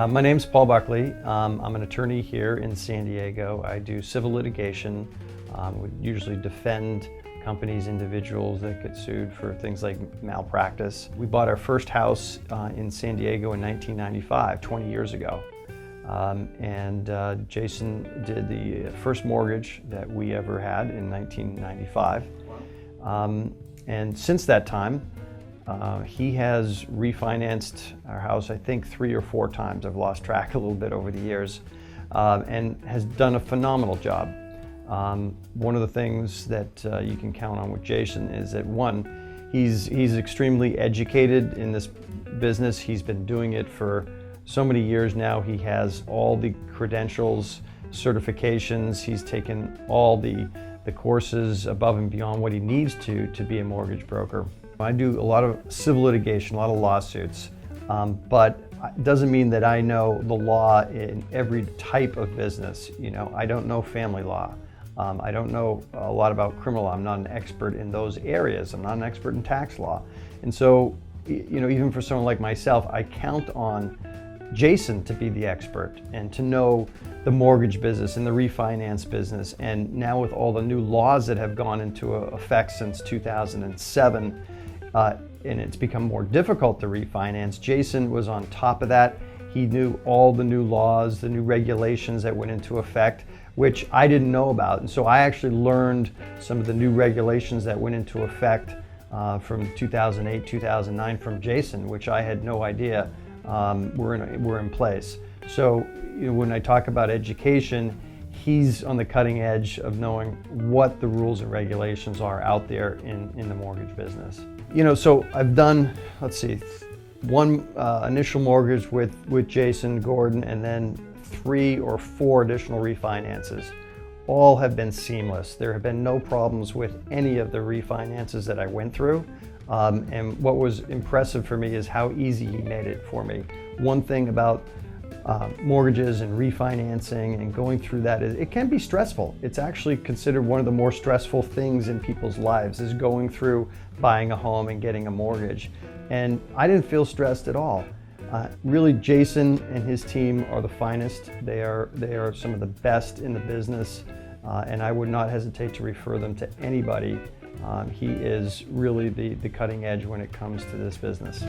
My name's Paul Buckley. I'm an attorney here in San Diego. I do civil litigation. We usually defend companies, individuals that get sued for things like malpractice. We bought our first house in San Diego in 1995, 20 years ago. Jason did the first mortgage that we ever had in 1995. And since that time, he has refinanced our house, I think 3 or 4 times. I've lost track a little bit over the years, and has done a phenomenal job. One of the things that you can count on with Jason is that, one, he's extremely educated in this business. He's been doing it for so many years now. He has all the credentials, certifications. He's taken all the courses above and beyond what he needs to be a mortgage broker. I do a lot of civil litigation, a lot of lawsuits, but it doesn't mean that I know the law in every type of business. You know, I don't know family law. I don't know a lot about criminal law. I'm not an expert in those areas. I'm not an expert in tax law. And so, you know, even for someone like myself, I count on Jason to be the expert and to know the mortgage business and the refinance business. And now with all the new laws that have gone into effect since 2007, and it's become more difficult to refinance, Jason was on top of that. He knew all the new laws, the new regulations that went into effect, which I didn't know about. And so I actually learned some of the new regulations that went into effect from 2008, 2009 from Jason, which I had no idea were in place. So, you know, when I talk about education, he's on the cutting edge of knowing what the rules and regulations are out there in the mortgage business. You know, so I've done, let's see, one initial mortgage with Jason Gordon, and then 3 or 4 additional refinances. All have been seamless. There have been no problems with any of the refinances that I went through. And what was impressive for me is how easy he made it for me. One thing about mortgages and refinancing and going through that is it can be stressful. It's actually considered one of the more stressful things in people's lives, is going through buying a home and getting a mortgage. And I didn't feel stressed at all. Really, Jason and his team are the finest. They are some of the best in the business, and I would not hesitate to refer them to anybody. He is really the cutting edge when it comes to this business.